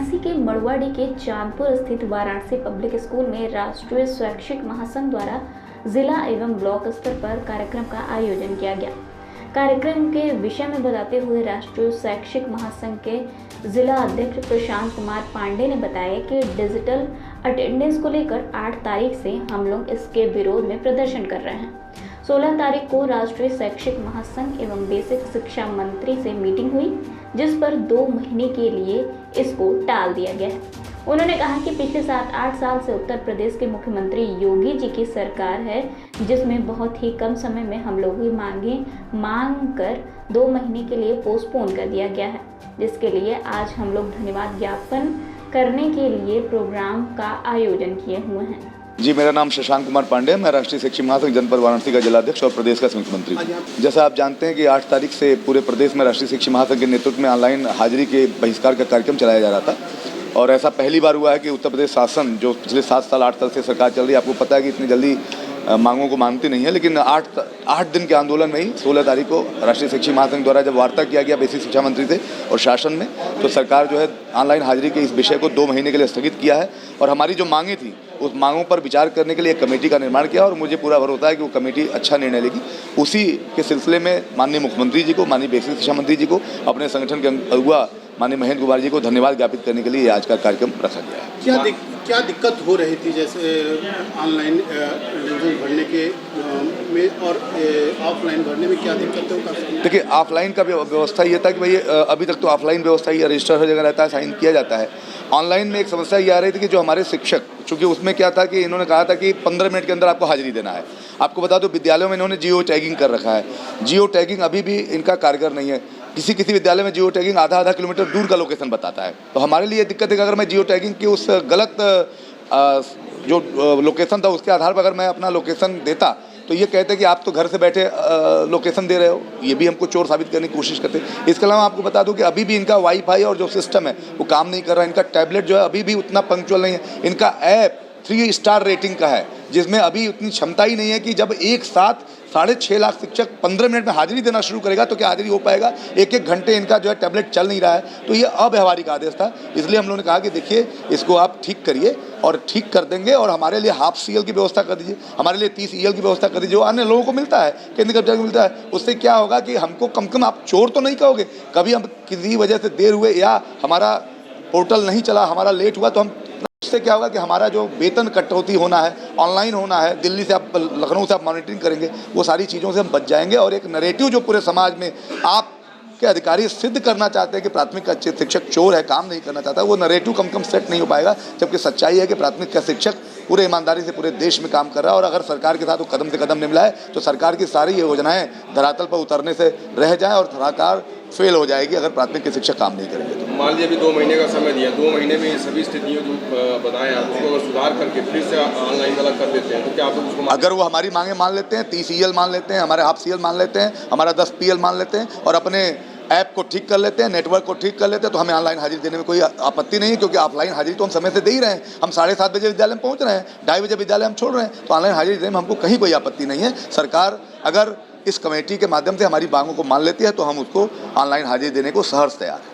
वाराणसी के मड़ुआडी के चांदपुर स्थित वाराणसी पब्लिक स्कूल में राष्ट्रीय शैक्षिक महासंघ द्वारा जिला एवं ब्लॉक स्तर पर कार्यक्रम का आयोजन किया गया। कार्यक्रम के विषय में बताते हुए राष्ट्रीय शैक्षिक महासंघ के जिला अध्यक्ष प्रशांत कुमार पांडे ने बताया कि डिजिटल अटेंडेंस को लेकर 8 तारीख से हम लोग इसके विरोध में प्रदर्शन कर रहे हैं। 16 तारीख को राष्ट्रीय शैक्षिक महासंघ एवं बेसिक शिक्षा मंत्री से मीटिंग हुई, जिस पर 2 महीने के लिए इसको टाल दिया गया है। उन्होंने कहा कि पिछले 7-8 साल से उत्तर प्रदेश के मुख्यमंत्री योगी जी की सरकार है, जिसमें बहुत ही कम समय में हम लोगों की मांग कर 2 महीने के लिए पोस्टपोन कर दिया गया है, जिसके लिए आज हम लोग धन्यवाद ज्ञापन करने के लिए प्रोग्राम का आयोजन किए हुए हैं। जी, मेरा नाम शशांक कुमार पांडे है। मैं राष्ट्रीय शैक्षिक महासंघ जनपद वाराणसी का जिलाध्यक्ष और प्रदेश का मुख्यमंत्री हूँ। जैसा आप जानते हैं कि 8 तारीख से पूरे प्रदेश में राष्ट्रीय शैक्षिक महासंघ के नेतृत्व में ऑनलाइन हाजिरी के बहिष्कार का कार्यक्रम चलाया जा रहा था और ऐसा पहली बार हुआ है कि उत्तर प्रदेश शासन जो पिछले 7 साल 8 साल से सरकार चल रही है, आपको पता है कि इतनी जल्दी मांगों को मानती नहीं है, लेकिन 8 दिन के आंदोलन में ही 16 तारीख को राष्ट्रीय शैक्षिक महासंघ द्वारा जब वार्ता किया गया बेसिक शिक्षा मंत्री से और शासन में, तो सरकार जो है ऑनलाइन हाजिरी के इस विषय को 2 महीने के लिए स्थगित किया है और हमारी जो मांगें थी उस मांगों पर विचार करने के लिए एक कमेटी का निर्माण किया और मुझे पूरा भरोसा है कि वो कमेटी अच्छा निर्णय लेगी। उसी के सिलसिले में माननीय मुख्यमंत्री जी को, माननीय बेसिक शिक्षा मंत्री जी को, अपने संगठन के अगुवा माननीय महेंद्र कुमार जी को धन्यवाद ज्ञापित करने के लिए आज का कार्यक्रम रखा गया है। क्या दिक्कत हो रही थी जैसे ऑनलाइन एडमिशन भरने के में और ऑफलाइन भरने में क्या दिक्कत है? देखिए, ऑफलाइन का व्यवस्था ये था कि भाई अभी तक तो ऑफलाइन व्यवस्था ही रजिस्टर हर जगह रहता है, साइन किया जाता है। ऑनलाइन में एक समस्या ये आ रही थी कि जो हमारे शिक्षक, चूँकि उसमें क्या था कि इन्होंने कहा था कि 15 मिनट के अंदर आपको हाजिरी देना है। आपको बता दो विद्यालयों में इन्होंने जियो टैगिंग कर रखा है। जियो टैगिंग अभी भी इनका कारगर नहीं है। किसी विद्यालय में जियो टैगिंग आधा किलोमीटर दूर का लोकेशन बताता है। तो हमारे लिए दिक्कत है कि अगर मैं जियो टैगिंग की उस गलत जो लोकेशन था उसके आधार पर अगर मैं अपना लोकेशन देता तो ये कहते कि आप तो घर से बैठे लोकेशन दे रहे हो, ये भी हमको चोर साबित करने की कोशिश करते। इसके अलावा आपको बता दूं कि अभी भी इनका वाईफाई और जो सिस्टम है वो काम नहीं कर रहा है। इनका टैबलेट जो है अभी भी उतना पंक्चुअल नहीं है। इनका ऐप 3 स्टार रेटिंग का है, जिसमें अभी उतनी क्षमता ही नहीं है कि जब एक साथ 6.5 लाख शिक्षक 15 मिनट में हाजिरी देना शुरू करेगा तो क्या हाजिरी हो पाएगा? 1-1 घंटे इनका जो है टैबलेट चल नहीं रहा है। तो ये अव्यवहारिक आदेश था। इसलिए हम लोगों ने कहा कि देखिए, इसको आप ठीक करिए और ठीक कर देंगे और हमारे लिए हाफ CL की व्यवस्था कर दीजिए, हमारे लिए 30 EL की व्यवस्था कर दीजिए, जो अन्य लोगों को मिलता है, केंद्रीय कर्मचारियों को मिलता है। उससे क्या होगा कि हमको कम से कम आप चोर तो नहीं कहोगे। कभी हम किसी वजह से देर हुए या हमारा पोर्टल नहीं चला, हमारा लेट हुआ, तो हम उससे क्या होगा कि हमारा जो वेतन कटौती होना है, ऑनलाइन होना है, दिल्ली से आप लखनऊ से आप मॉनिटरिंग करेंगे, वो सारी चीज़ों से हम बच जाएंगे। और एक नैरेटिव जो पूरे समाज में आप के अधिकारी सिद्ध करना चाहते हैं कि प्राथमिक का शिक्षक चोर है, काम नहीं करना चाहता, वो नैरेटिव कम सेट नहीं हो पाएगा। जबकि सच्चाई है कि प्राथमिक का शिक्षक पूरे ईमानदारी से पूरे देश में काम कर रहा है और अगर सरकार के साथ वो कदम से कदम नहीं मिलाए तो सरकार की सारी योजनाएं धरातल पर उतरने से रह जाएं और सरकार फेल हो जाएगी अगर प्राथमिक के शिक्षक काम नहीं करेंगे। तो मान लीजिए अभी 2 महीने का समय दिया, 2 महीने में सभी स्थितियों जो बताएं आप उसको अगर सुधार करके फिर से ऑनलाइन वाला कर देते हैं तो क्या आप लोग उसको अगर वो हमारी मांगे मान लेते हैं, 30 EL मान लेते हैं, हमारे हाफ CL मान लेते हैं, हमारा 10 PL मान लेते हैं और अपने ऐप को ठीक कर लेते हैं, नेटवर्क को ठीक कर लेते हैं, तो हमें ऑनलाइन हाजिरी देने में कोई आपत्ति नहीं है। क्योंकि ऑफलाइन हाजिरी तो हम समय से दे ही रहे हैं। हम 7:30 बजे विद्यालय में पहुंच रहे हैं, 2:30 बजे विद्यालय हम छोड़ रहे हैं, तो ऑनलाइन हाजिरी देने में हमको कहीं कोई आपत्ति नहीं है। सरकार अगर इस कमेटी के माध्यम से हमारी मांगों को मान लेती है तो हम उसको ऑनलाइन हाजिरी देने को सहर्ष तैयार हैं।